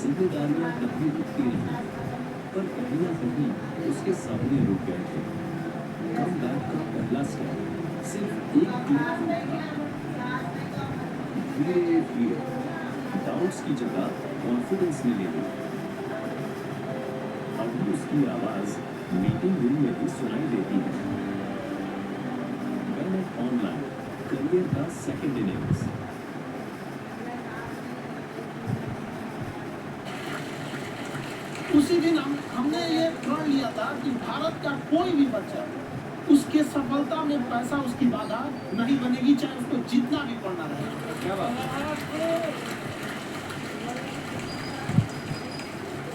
जिम्मेदारियां कभी रुकती नहीं, पर कहीं ना कहीं उसके सामने रुक गए थे। कम बैक का पहला स्टेप सिर्फ एक क्लिक दूर था। धीरे धीरे डाउट्स की जगह कॉन्फिडेंस ने ले ली। अब उसकी आवाज मीटिंग रूम में भी सुनाई देती है। बेनेट ऑनलाइन करियर का सेकंड इनिंग्स। उसी दिन हमने ये प्रण लिया था कि भारत का कोई भी बच्चा उसके सफलता में पैसा उसकी बाधा नहीं बनेगी, चाहे उसको जितना भी पढ़ना रहे। क्या बात है?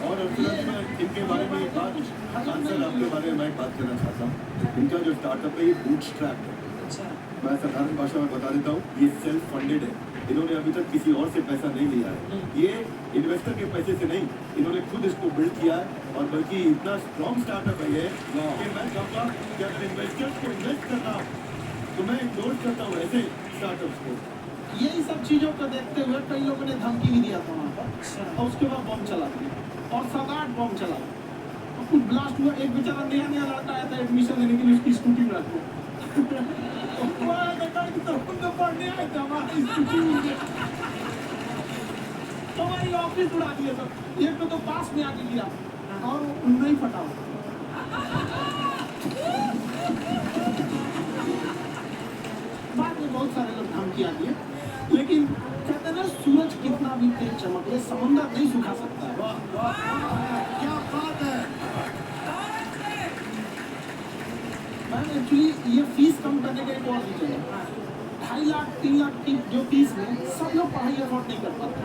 और इनके बारे में एक बात आंसर आपके बारे में मैं एक बात करना चाहता हूँ। इनका जो स्टार्टअप है ये बूटस्ट्रैप है। अच्छा, मैं साधारण भाषा में बता देता हूँ, ये सेल्फ फंडेड है। इन्होंने अभी तक किसी और से पैसा नहीं लिया है। ये इन्वेस्टर के पैसे से नहीं, इन्होंने खुद इसको बिल्ड किया है। और बल्कि इतना स्ट्रॉन्ग स्टार्टअप है ये कि मैं कहूँगा कि अगर इन्वेस्टर्स को इन्वेस्ट करना तो मैं इंडोर्स करता हूँ ऐसे स्टार्टअप्स को। यही सब चीजों को देखते हुए कई लोगों ने धमकी भी दिया था वहाँ पर, और उसके बाद बम चला दिया और 7-8 बम चला और कुछ ब्लास्ट हुआ। एक बेचारा नया नया लड़का आया था एडमिशन लेने के लिए, उसकी स्कूटी में रखो पढ़ने आए थे हमारी स्कूटी, हमारी ऑफिस उड़ा दिया था। एक तो पास में आके गिरा और नहीं फटा हुआ। बाद में बहुत सारे लोग धमकियां दिए, लेकिन कहते हैं ना, सूरज कितना भी तेज चमक ले समुद्र नहीं सुखा सकता है। वाह वाह, क्या बात है। मैंने एक्चुअली ये फीस कम करने का एक और रीजन है। 2.5 लाख 3 लाख की जो फीस में सब लोग पढ़ाई अफोर्ड नहीं कर पाते,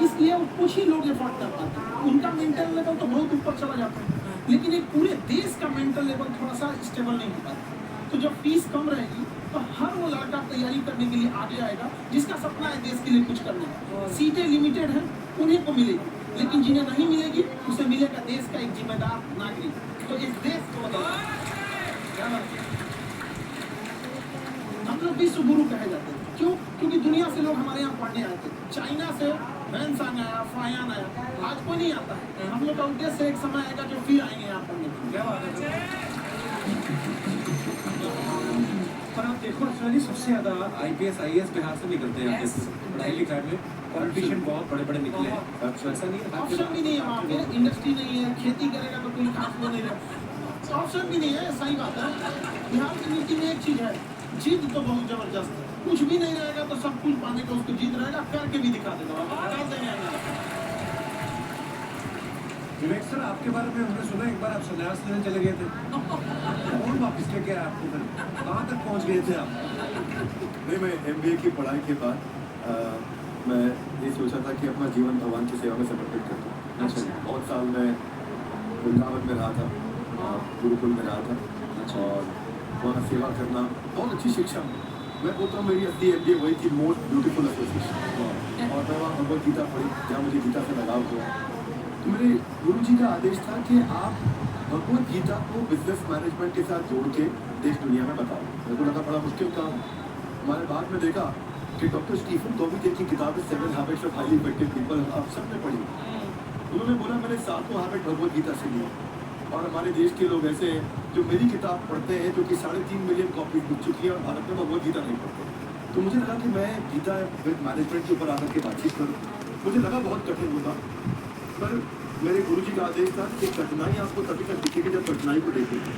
इसलिए वो कुछ ही लोग अफोर्ड कर पाते हैं। उनका मेंटल लेवल तो बहुत ऊपर चला जाता है, लेकिन एक पूरे देश का मेंटल लेवल थोड़ा सा स्टेबल नहीं हो पाता। तो जब फीस कम रहेगी तो हर वो लड़का तैयारी करने के लिए आगे आएगा जिसका सपना है देश के लिए कुछ करने का। सीटें लिमिटेड है, उन्हीं को मिलेगी, लेकिन जिन्हें नहीं मिलेगी उसे मिलेगा देश का एक जिम्मेदार नागरिक। तो इस देश को हम लोग विश्व गुरु कहे जाते हैं। क्यों? क्योंकि दुनिया से लोग हमारे यहाँ पढ़ने आते हैं। चाइना से वैनसांग आया, फायान आया, आज कोई नहीं आता है। हम लोग का उद्देश्य एक समय आएगा जो फिर आएंगे यहाँ पढ़ने के लिए। क्या बात है? पर आप देखो एक्चुअली सबसे ज्यादा आईपीएस आईएएस बिहार से निकलते हैं आपके पढ़ाई लिखाई में। पॉलिटिशियन बहुत बड़े बड़े निकले हैं। अच्छा, ऐसा नहीं है? ऑप्शन भी नहीं है वहाँ पे, इंडस्ट्री नहीं है, खेती करेगा तो कोई खास वो नहीं है, ऑप्शन भी नहीं है। सही बात है। बिहार की नीति में एक चीज है, जीत तो बहुत जबरदस्त है। कुछ भी नहीं रहेगा तो सब कुछ पाने का उसको जीत रहेगा, करके भी दिखा देगा। विवेक सर, आपके बारे में हमने सुना एक बार आप संन्यास लेने चले गए थे। कौन वापस लेके आया आपको फिर? कहाँ तक पहुँच गए थे आप? नहीं, मैं एमबीए की पढ़ाई के बाद मैं ये सोचा था कि अपना जीवन भगवान की सेवा में समर्पित कर दूँ। अच्छा। बहुत साल मैं वृंदावन में रहा था, गुरुकुल में रहा था और वहाँ सेवा करना बहुत अच्छी शिक्षा। मैं बोलता हूँ मेरी असली एमबीए वही थी, मोस्ट ब्यूटीफुल एसोसिएशन। और मैं वहाँ भगवद गीता पढ़ी, जहाँ मुझे गीता से लगाव हुआ। तो मेरे गुरु जी का आदेश था कि आप भगवद गीता को बिजनेस मैनेजमेंट के साथ जोड़ के देश दुनिया में बताओ। मेरे को लगा बड़ा मुश्किल काम। हमारे बाद में देखा कि डॉक्टर स्टीफन कोवी की किताब है 7 habits of highly effective people, आप सबने पढ़ी। उन्होंने बोला मैंने 7 हैबिट भगवद गीता से ली। और हमारे देश के लोग ऐसे हैं जो मेरी किताब पढ़ते हैं, जो कि 3.5 मिलियन कॉपी बिक चुकी है और भारत में भगवद गीता नहीं पढ़ते। तो मुझे लगा कि मैं गीता विद मैनेजमेंट के ऊपर आकर के बातचीत करूँ। मुझे लगा बहुत कठिन होगा, पर मेरे गुरु जी का आदेश था कि कठिनाई आपको तभी तक दिखेगी जब कठिनाई को देखेंगे।